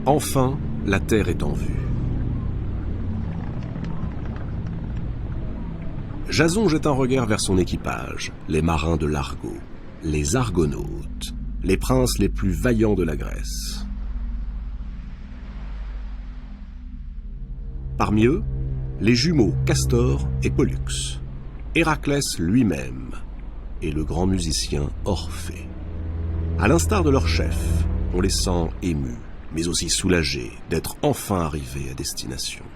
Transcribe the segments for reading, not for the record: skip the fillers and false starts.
Enfin, la terre est en vue. Jason jette un regard vers son équipage, les marins de l'Argo, les Argonautes, les princes les plus vaillants de la Grèce. Parmi eux, les jumeaux Castor et Pollux, Héraclès lui-même et le grand musicien Orphée. À l'instar de leur chef, on les sent émus, mais aussi soulagés d'être enfin arrivés à destination.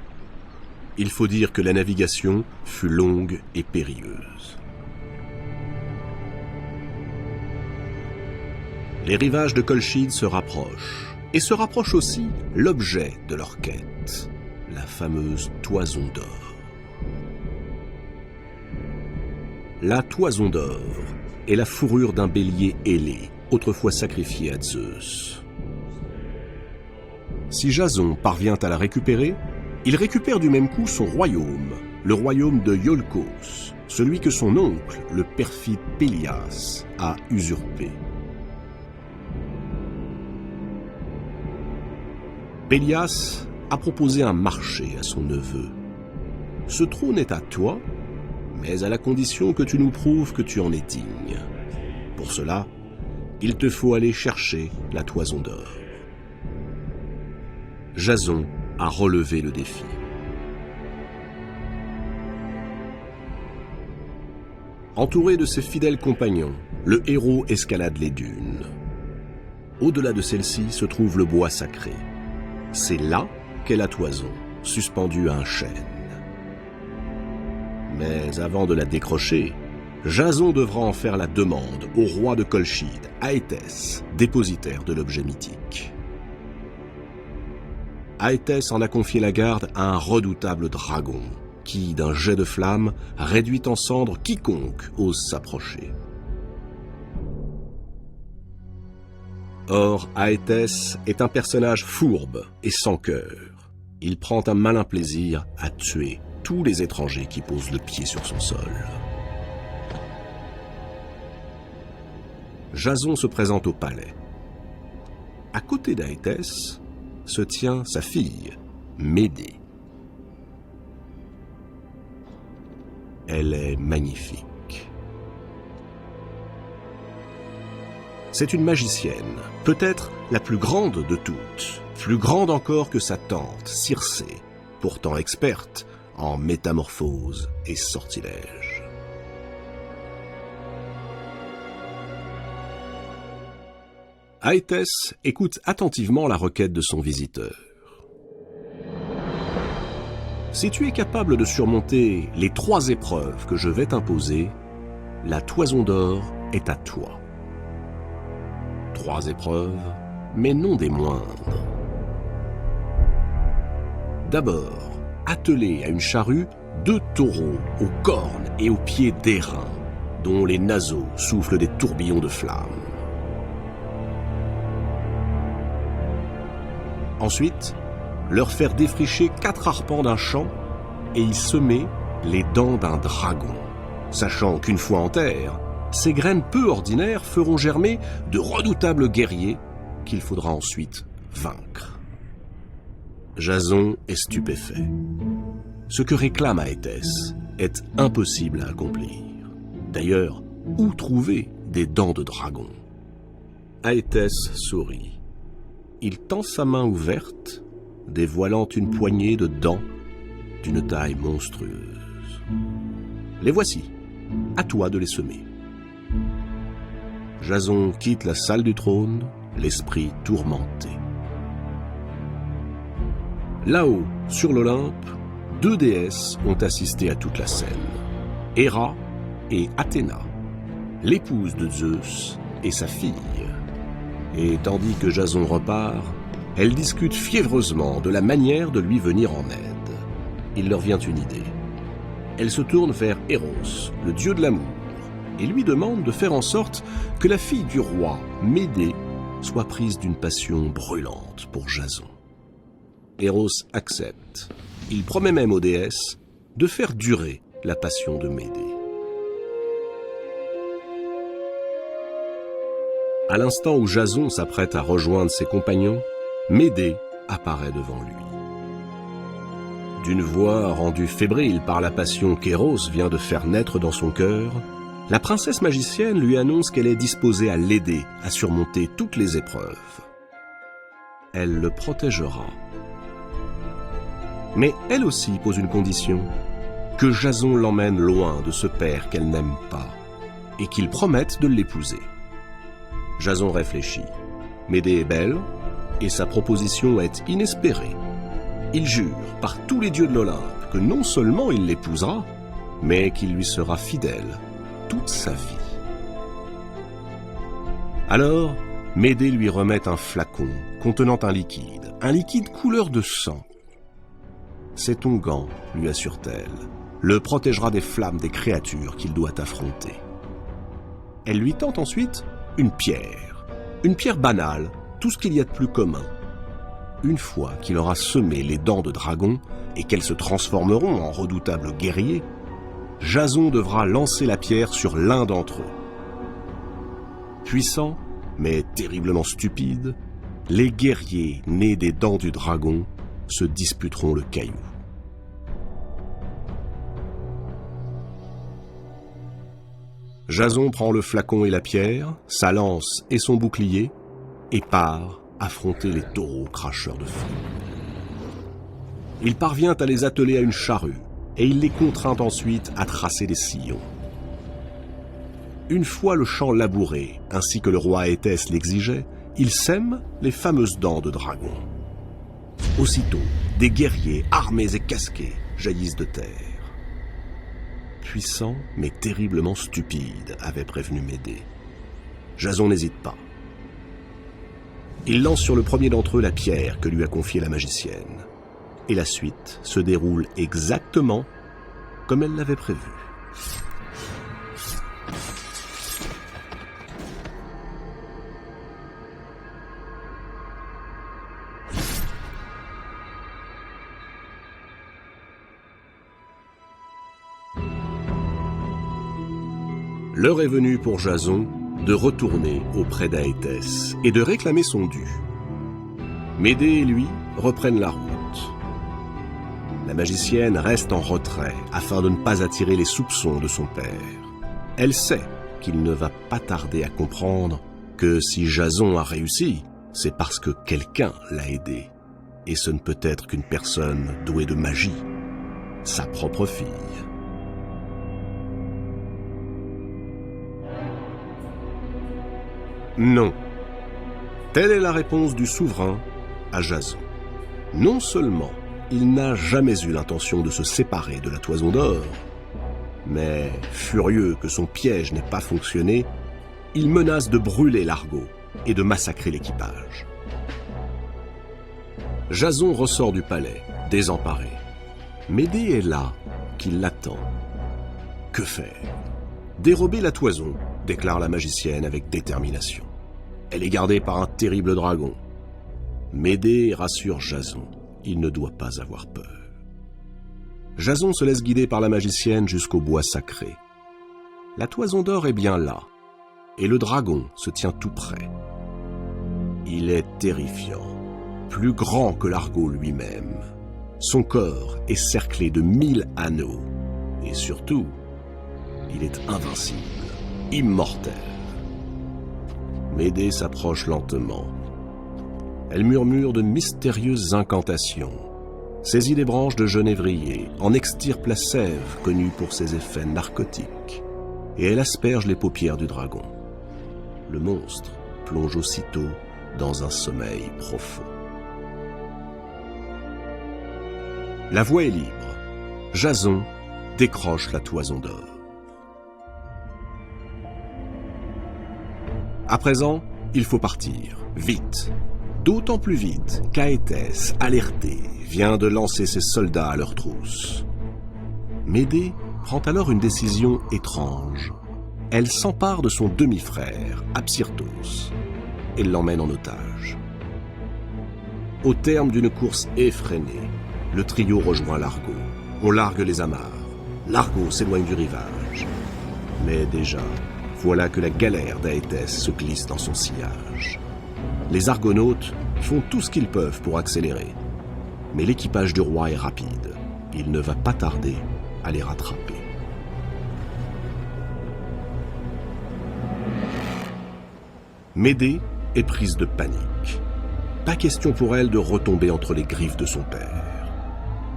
Il faut dire que la navigation fut longue et périlleuse. Les rivages de Colchide se rapprochent, et se rapproche aussi l'objet de leur quête, la fameuse Toison d'Or. La Toison d'Or est la fourrure d'un bélier ailé, autrefois sacrifié à Zeus. Si Jason parvient à la récupérer, il récupère du même coup son royaume, le royaume de Iolcos, celui que son oncle, le perfide Pélias, a usurpé. Pélias a proposé un marché à son neveu. Ce trône est à toi, mais à la condition que tu nous prouves que tu en es digne. Pour cela, il te faut aller chercher la Toison d'Or. Jason a relevé le défi. Entouré de ses fidèles compagnons, le héros escalade les dunes. Au-delà de celle-ci se trouve le bois sacré. C'est là qu'est la toison, suspendue à un chêne. Mais avant de la décrocher, Jason devra en faire la demande au roi de Colchide, Aétès, dépositaire de l'objet mythique. Aétès en a confié la garde à un redoutable dragon, qui, d'un jet de flamme, réduit en cendres quiconque ose s'approcher. Or, Aétès est un personnage fourbe et sans cœur. Il prend un malin plaisir à tuer tous les étrangers qui posent le pied sur son sol. Jason se présente au palais. À côté d'Aétès se tient sa fille, Médée. Elle est magnifique. C'est une magicienne, peut-être la plus grande de toutes, plus grande encore que sa tante, Circé, pourtant experte en métamorphose et sortilège. Aétès écoute attentivement la requête de son visiteur. Si tu es capable de surmonter les 3 épreuves que je vais t'imposer, la Toison d'Or est à toi. 3 épreuves, mais non des moindres. D'abord, atteler à une charrue 2 taureaux aux cornes et aux pieds d'airain, dont les naseaux soufflent des tourbillons de flammes. Ensuite, leur faire défricher 4 arpents d'un champ et y semer les dents d'un dragon, sachant qu'une fois en terre, ces graines peu ordinaires feront germer de redoutables guerriers qu'il faudra ensuite vaincre. Jason est stupéfait. Ce que réclame Aétès est impossible à accomplir. D'ailleurs, où trouver des dents de dragon? Aétès sourit. Il tend sa main ouverte, dévoilant une poignée de dents d'une taille monstrueuse. Les voici, à toi de les semer. Jason quitte la salle du trône, l'esprit tourmenté. Là-haut, sur l'Olympe, 2 déesses ont assisté à toute la scène. Héra et Athéna, l'épouse de Zeus et sa fille. Et tandis que Jason repart, elles discutent fiévreusement de la manière de lui venir en aide. Il leur vient une idée. Elles se tournent vers Eros, le dieu de l'amour, et lui demandent de faire en sorte que la fille du roi, Médée, soit prise d'une passion brûlante pour Jason. Eros accepte. Il promet même aux déesses de faire durer la passion de Médée. À l'instant où Jason s'apprête à rejoindre ses compagnons, Médée apparaît devant lui. D'une voix rendue fébrile par la passion qu'Éros vient de faire naître dans son cœur, la princesse magicienne lui annonce qu'elle est disposée à l'aider à surmonter toutes les épreuves. Elle le protégera. Mais elle aussi pose une condition, que Jason l'emmène loin de ce père qu'elle n'aime pas, et qu'il promette de l'épouser. Jason réfléchit. Médée est belle, et sa proposition est inespérée. Il jure par tous les dieux de l'Olympe que non seulement il l'épousera, mais qu'il lui sera fidèle toute sa vie. Alors, Médée lui remet un flacon contenant un liquide couleur de sang. Cet onguent, lui assure-t-elle, le protégera des flammes des créatures qu'il doit affronter. Elle lui tend ensuite une pierre banale, tout ce qu'il y a de plus commun. Une fois qu'il aura semé les dents de dragon et qu'elles se transformeront en redoutables guerriers, Jason devra lancer la pierre sur l'un d'entre eux. Puissants, mais terriblement stupides, les guerriers nés des dents du dragon se disputeront le caillou. Jason prend le flacon et la pierre, sa lance et son bouclier, et part affronter les taureaux cracheurs de feu. Il parvient à les atteler à une charrue, et il les contraint ensuite à tracer des sillons. Une fois le champ labouré, ainsi que le roi Éthès l'exigeait, il sème les fameuses dents de dragon. Aussitôt, des guerriers armés et casqués jaillissent de terre. Puissant, mais terriblement stupide, avait prévenu Médée. Jason n'hésite pas. Il lance sur le premier d'entre eux la pierre que lui a confiée la magicienne. Et la suite se déroule exactement comme elle l'avait prévu. L'heure est venue pour Jason de retourner auprès d'Aétès et de réclamer son dû. Médée et lui reprennent la route. La magicienne reste en retrait afin de ne pas attirer les soupçons de son père. Elle sait qu'il ne va pas tarder à comprendre que si Jason a réussi, c'est parce que quelqu'un l'a aidé. Et ce ne peut être qu'une personne douée de magie, sa propre fille. Non. Telle est la réponse du souverain à Jason. Non seulement il n'a jamais eu l'intention de se séparer de la Toison d'Or, mais, furieux que son piège n'ait pas fonctionné, il menace de brûler l'Argo et de massacrer l'équipage. Jason ressort du palais, désemparé. Médée est là, qui l'attend. Que faire? Dérober la Toison, déclare la magicienne avec détermination. Elle est gardée par un terrible dragon. Médée rassure Jason. Il ne doit pas avoir peur. Jason se laisse guider par la magicienne jusqu'au bois sacré. La Toison d'Or est bien là, et le dragon se tient tout près. Il est terrifiant, plus grand que l'Argo lui-même. Son corps est cerclé de 1000 anneaux, et surtout, il est invincible, immortel. Médée s'approche lentement. Elle murmure de mystérieuses incantations, saisit des branches de genévrier, en extirpe la sève connue pour ses effets narcotiques, et elle asperge les paupières du dragon. Le monstre plonge aussitôt dans un sommeil profond. La voie est libre. Jason décroche la Toison d'Or. À présent, il faut partir, vite. D'autant plus vite qu'Aétès, alerté, vient de lancer ses soldats à leur trousse. Médée prend alors une décision étrange. Elle s'empare de son demi-frère, Absyrtos, et l'emmène en otage. Au terme d'une course effrénée, le trio rejoint l'Argo. On largue les amarres. L'Argo s'éloigne du rivage. Mais déjà, voilà que la galère d'Aétès se glisse dans son sillage. Les Argonautes font tout ce qu'ils peuvent pour accélérer. Mais l'équipage du roi est rapide. Il ne va pas tarder à les rattraper. Médée est prise de panique. Pas question pour elle de retomber entre les griffes de son père.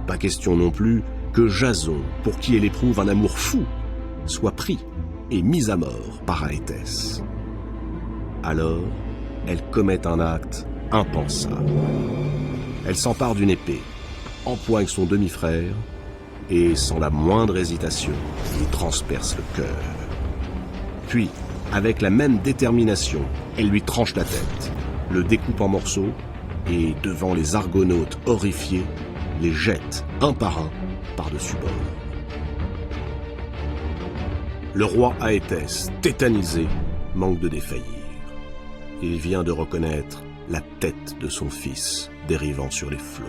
Pas question non plus que Jason, pour qui elle éprouve un amour fou, soit pris et mis à mort par Aétès. Alors, elle commet un acte impensable. Elle s'empare d'une épée, empoigne son demi-frère et, sans la moindre hésitation, lui transperce le cœur. Puis, avec la même détermination, elle lui tranche la tête, le découpe en morceaux et, devant les Argonautes horrifiés, les jette un par un par-dessus bord. Le roi Aétès, tétanisé, manque de défaillir. Il vient de reconnaître la tête de son fils dérivant sur les flots.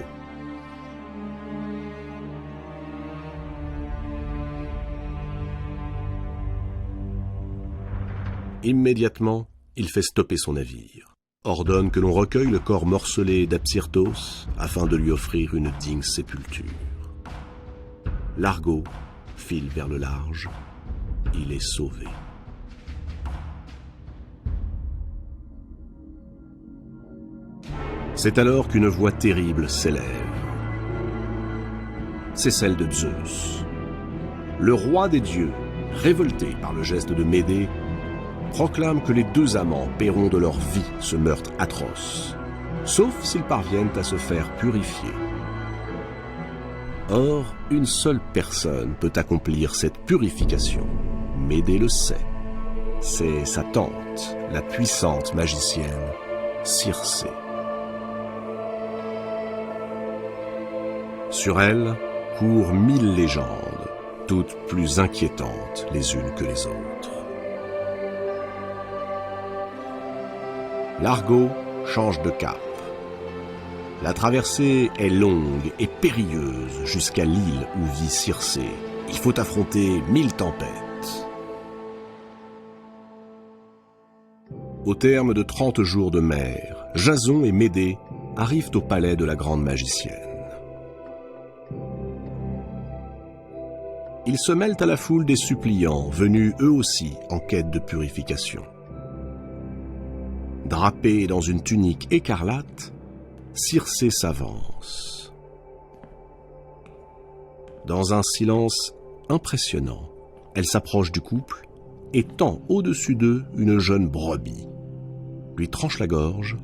Immédiatement, il fait stopper son navire, ordonne que l'on recueille le corps morcelé d'Apsyrtos afin de lui offrir une digne sépulture. L'Argo file vers le large, il est sauvé. C'est alors qu'une voix terrible s'élève. C'est celle de Zeus. Le roi des dieux, révolté par le geste de Médée, proclame que les deux amants paieront de leur vie ce meurtre atroce, sauf s'ils parviennent à se faire purifier. Or, une seule personne peut accomplir cette purification. Médée le sait. C'est sa tante, la puissante magicienne Circé. Sur elle courent 1000 légendes, toutes plus inquiétantes les unes que les autres. L'Argo change de cap. La traversée est longue et périlleuse jusqu'à l'île où vit Circé. Il faut affronter 1000 tempêtes. Au terme de 30 jours de mer, Jason et Médée arrivent au palais de la grande magicienne. Ils se mêlent à la foule des suppliants, venus eux aussi en quête de purification. Drapée dans une tunique écarlate, Circé s'avance. Dans un silence impressionnant, elle s'approche du couple et tend au-dessus d'eux une jeune brebis, lui tranche la gorge,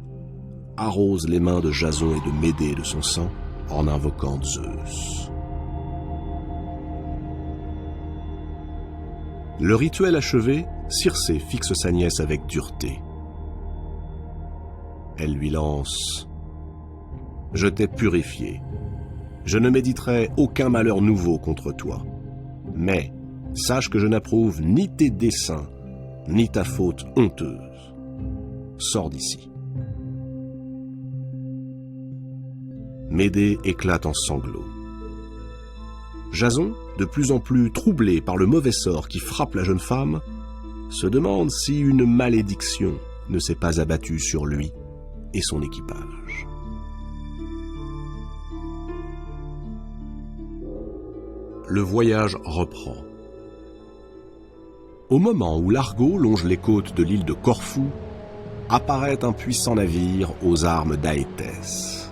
arrose les mains de Jason et de Médée de son sang en invoquant Zeus. Le rituel achevé, Circé fixe sa nièce avec dureté. Elle lui lance « Je t'ai purifié. Je ne méditerai aucun malheur nouveau contre toi. Mais sache que je n'approuve ni tes desseins, ni ta faute honteuse. Sors d'ici. » Médée éclate en sanglots. Jason, de plus en plus troublé par le mauvais sort qui frappe la jeune femme, se demande si une malédiction ne s'est pas abattue sur lui et son équipage. Le voyage reprend. Au moment où l'Argo longe les côtes de l'île de Corfou, apparaît un puissant navire aux armes d'Aétès.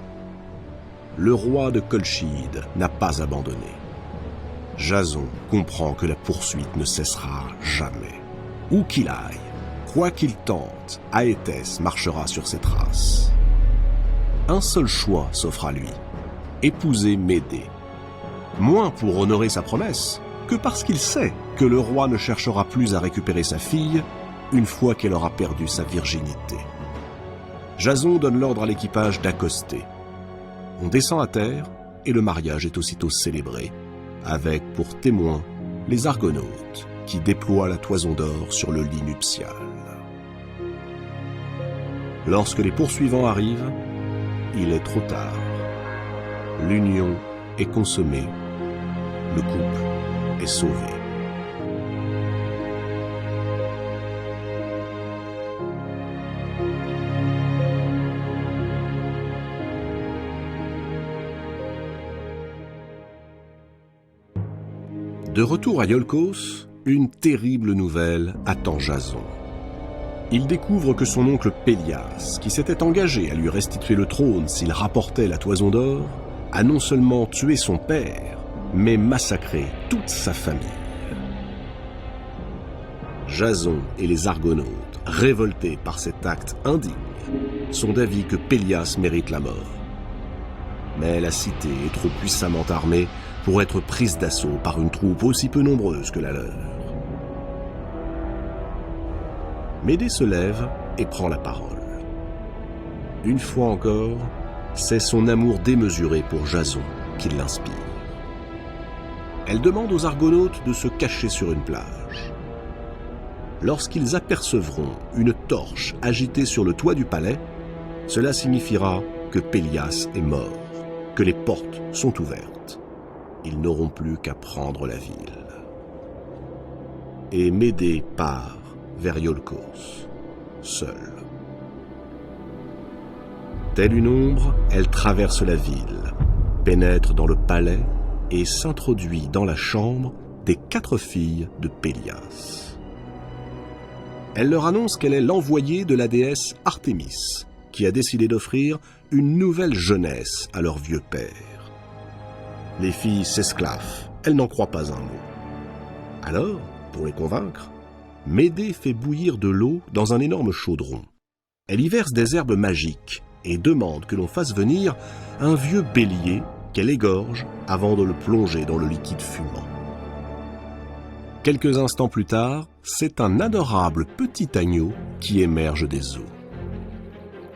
Le roi de Colchide n'a pas abandonné. Jason comprend que la poursuite ne cessera jamais. Où qu'il aille, quoi qu'il tente, Aétès marchera sur ses traces. Un seul choix s'offre à lui, épouser Médée. Moins pour honorer sa promesse, que parce qu'il sait que le roi ne cherchera plus à récupérer sa fille une fois qu'elle aura perdu sa virginité. Jason donne l'ordre à l'équipage d'accoster. On descend à terre et le mariage est aussitôt célébré, avec pour témoins les Argonautes qui déploient la toison d'or sur le lit nuptial. Lorsque les poursuivants arrivent, il est trop tard. L'union est consommée, le couple est sauvé. De retour à Iolcos, une terrible nouvelle attend Jason. Il découvre que son oncle Pélias, qui s'était engagé à lui restituer le trône s'il rapportait la toison d'or, a non seulement tué son père, mais massacré toute sa famille. Jason et les Argonautes, révoltés par cet acte indigne, sont d'avis que Pélias mérite la mort. Mais la cité est trop puissamment armée pour être prise d'assaut par une troupe aussi peu nombreuse que la leur. Médée se lève et prend la parole. Une fois encore, c'est son amour démesuré pour Jason qui l'inspire. Elle demande aux Argonautes de se cacher sur une plage. Lorsqu'ils apercevront une torche agitée sur le toit du palais, cela signifiera que Pélias est mort, que les portes sont ouvertes. Ils n'auront plus qu'à prendre la ville. Et Médée part vers Iolcos, seule. Telle une ombre, elle traverse la ville, pénètre dans le palais et s'introduit dans la chambre des 4 filles de Pélias. Elle leur annonce qu'elle est l'envoyée de la déesse Artémis, qui a décidé d'offrir une nouvelle jeunesse à leur vieux père. Les filles s'esclaffent, elles n'en croient pas un mot. Alors, pour les convaincre, Médée fait bouillir de l'eau dans un énorme chaudron. Elle y verse des herbes magiques et demande que l'on fasse venir un vieux bélier qu'elle égorge avant de le plonger dans le liquide fumant. Quelques instants plus tard, c'est un adorable petit agneau qui émerge des eaux.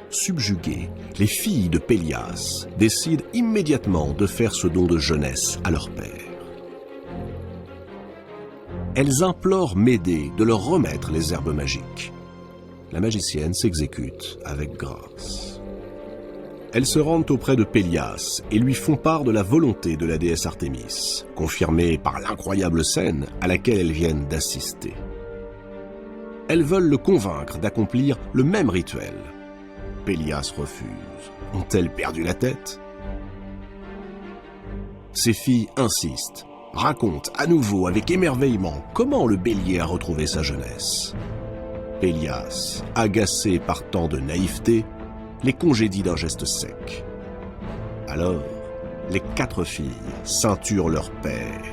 Subjuguées, les filles de Pélias décident immédiatement de faire ce don de jeunesse à leur père. Elles implorent Médée de leur remettre les herbes magiques. La magicienne s'exécute avec grâce. Elles se rendent auprès de Pélias et lui font part de la volonté de la déesse Artémis, confirmée par l'incroyable scène à laquelle elles viennent d'assister. Elles veulent le convaincre d'accomplir le même rituel. Pélias refuse. Ont-elles perdu la tête? Ses filles insistent, racontent à nouveau avec émerveillement comment le bélier a retrouvé sa jeunesse. Pélias, agacé par tant de naïveté, les congédie d'un geste sec. Alors, les 4 filles ceinturent leur père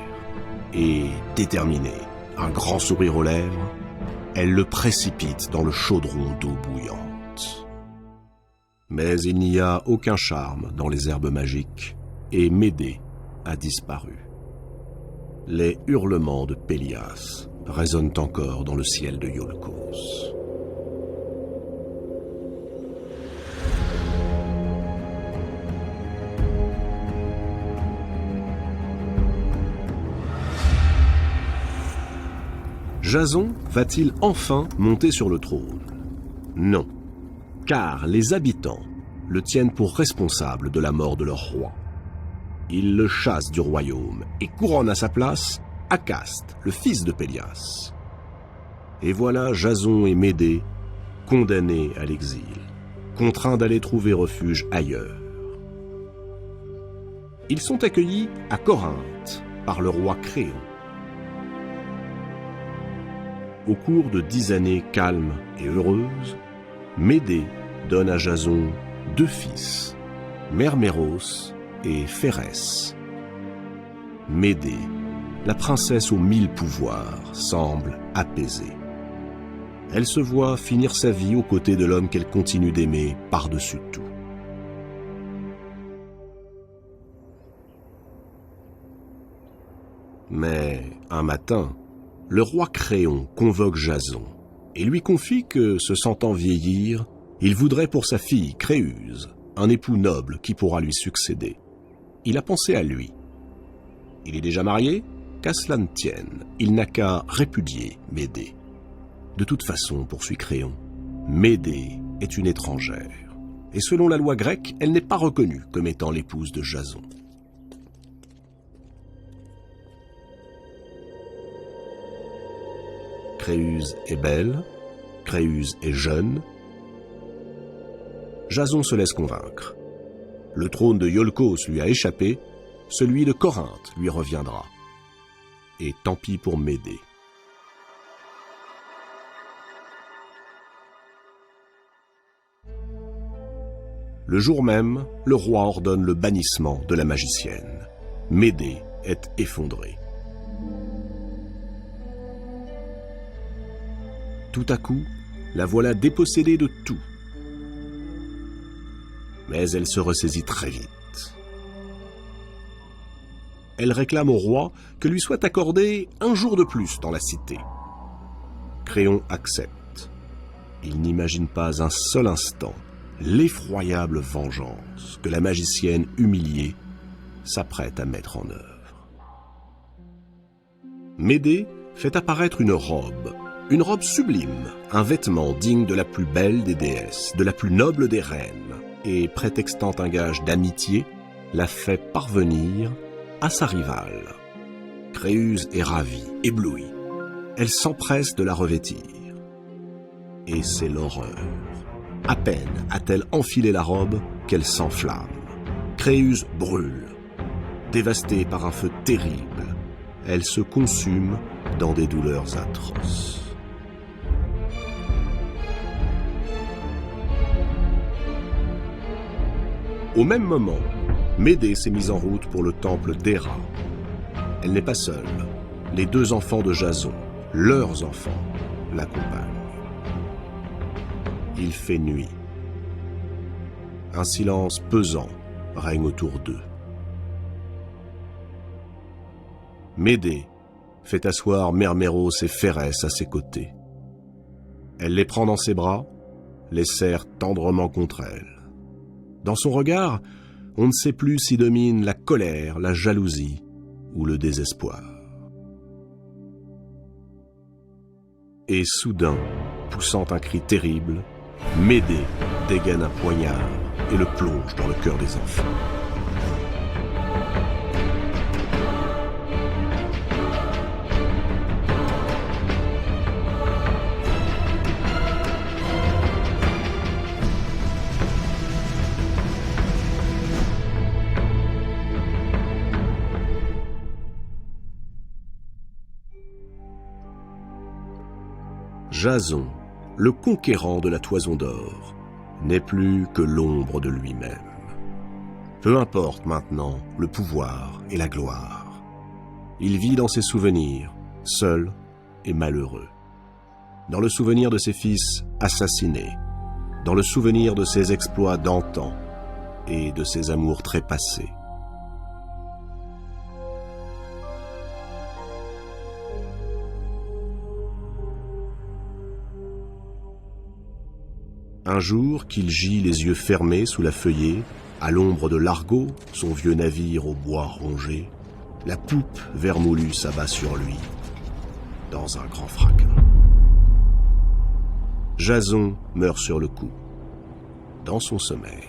et, déterminées, un grand sourire aux lèvres, elles le précipitent dans le chaudron d'eau bouillante. Mais il n'y a aucun charme dans les herbes magiques et Médée a disparu. Les hurlements de Pélias résonnent encore dans le ciel de Iolcos. Jason va-t-il enfin monter sur le trône? Non, car les habitants le tiennent pour responsable de la mort de leur roi. Ils le chassent du royaume et couronnent à sa place Acaste, le fils de Pélias. Et voilà Jason et Médée condamnés à l'exil, contraints d'aller trouver refuge ailleurs. Ils sont accueillis à Corinthe par le roi Créon. Au cours de 10 années calmes et heureuses, Médée donne à Jason 2 fils, Merméros et Phérès. Médée, la princesse aux 1000 pouvoirs, semble apaisée. Elle se voit finir sa vie aux côtés de l'homme qu'elle continue d'aimer par-dessus tout. Mais un matin, le roi Créon convoque Jason et lui confie que, se sentant vieillir, il voudrait pour sa fille Créuse un époux noble qui pourra lui succéder. Il a pensé à lui. Il est déjà marié? Qu'à cela ne tienne, il n'a qu'à répudier Médée. De toute façon, poursuit Créon, Médée est une étrangère, et selon la loi grecque, elle n'est pas reconnue comme étant l'épouse de Jason. Créuse est belle, Créuse est jeune. Jason se laisse convaincre. Le trône de Iolcos lui a échappé, celui de Corinthe lui reviendra. et tant pis pour Médée. Le jour même, le roi ordonne le bannissement de la magicienne. Médée est effondrée. Tout à coup, la voilà dépossédée de tout. Mais elle se ressaisit très vite. Elle réclame au roi que lui soit accordé un jour de plus dans la cité. Créon accepte. Il n'imagine pas un seul instant l'effroyable vengeance que la magicienne humiliée s'apprête à mettre en œuvre. Médée fait apparaître une robe sublime, un vêtement digne de la plus belle des déesses, de la plus noble des reines, et prétextant un gage d'amitié, la fait parvenir à sa rivale. Créuse est ravie, éblouie. Elle s'empresse de la revêtir. Et c'est l'horreur. À peine a-t-elle enfilé la robe qu'elle s'enflamme. Créuse brûle. Dévastée par un feu terrible, elle se consume dans des douleurs atroces. Au même moment, Médée s'est mise en route pour le temple d'Héra. Elle n'est pas seule. Les 2 enfants de Jason, leurs enfants, l'accompagnent. Il fait nuit. Un silence pesant règne autour d'eux. Médée fait asseoir Merméros et Phérès à ses côtés. Elle les prend dans ses bras, les serre tendrement contre elle. Dans son regard, on ne sait plus si domine la colère, la jalousie ou le désespoir. Et soudain, poussant un cri terrible, Médée dégaine un poignard et le plonge dans le cœur des enfants. Jason, le conquérant de la Toison d'Or, n'est plus que l'ombre de lui-même. Peu importe maintenant le pouvoir et la gloire. Il vit dans ses souvenirs, seul et malheureux. Dans le souvenir de ses fils assassinés, dans le souvenir de ses exploits d'antan et de ses amours trépassés. Un jour qu'il gît les yeux fermés sous la feuillée, à l'ombre de l'Argo, son vieux navire au bois rongé, la poupe vermoulue s'abat sur lui, dans un grand fracas. Jason meurt sur le coup, dans son sommeil.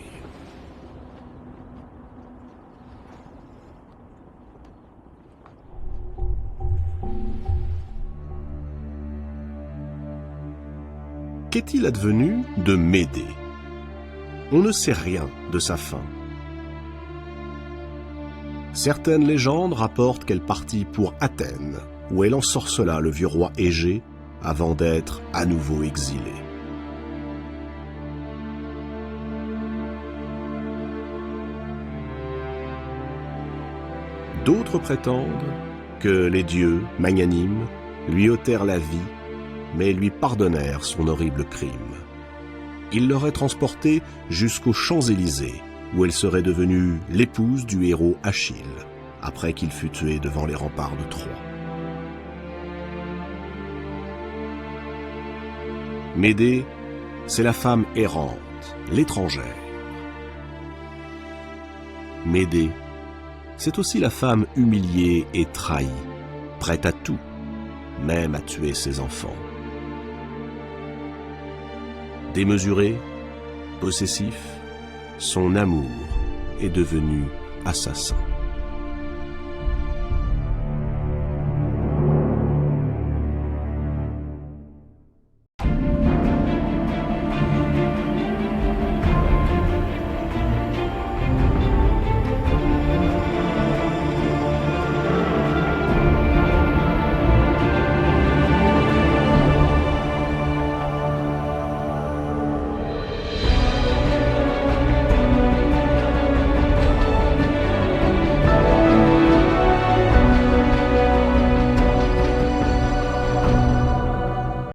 Qu'est-il advenu de Médée? On ne sait rien de sa fin. Certaines légendes rapportent qu'elle partit pour Athènes, où elle ensorcela le vieux roi Égée avant d'être à nouveau exilée. D'autres prétendent que les dieux, magnanimes, lui ôtèrent la vie, mais lui pardonnèrent son horrible crime. Ils l'auraient transportée jusqu'aux Champs-Élysées, où elle serait devenue l'épouse du héros Achille, après qu'il fut tué devant les remparts de Troie. Médée, c'est la femme errante, l'étrangère. Médée, c'est aussi la femme humiliée et trahie, prête à tout, même à tuer ses enfants. Démesuré, possessif, son amour est devenu assassin.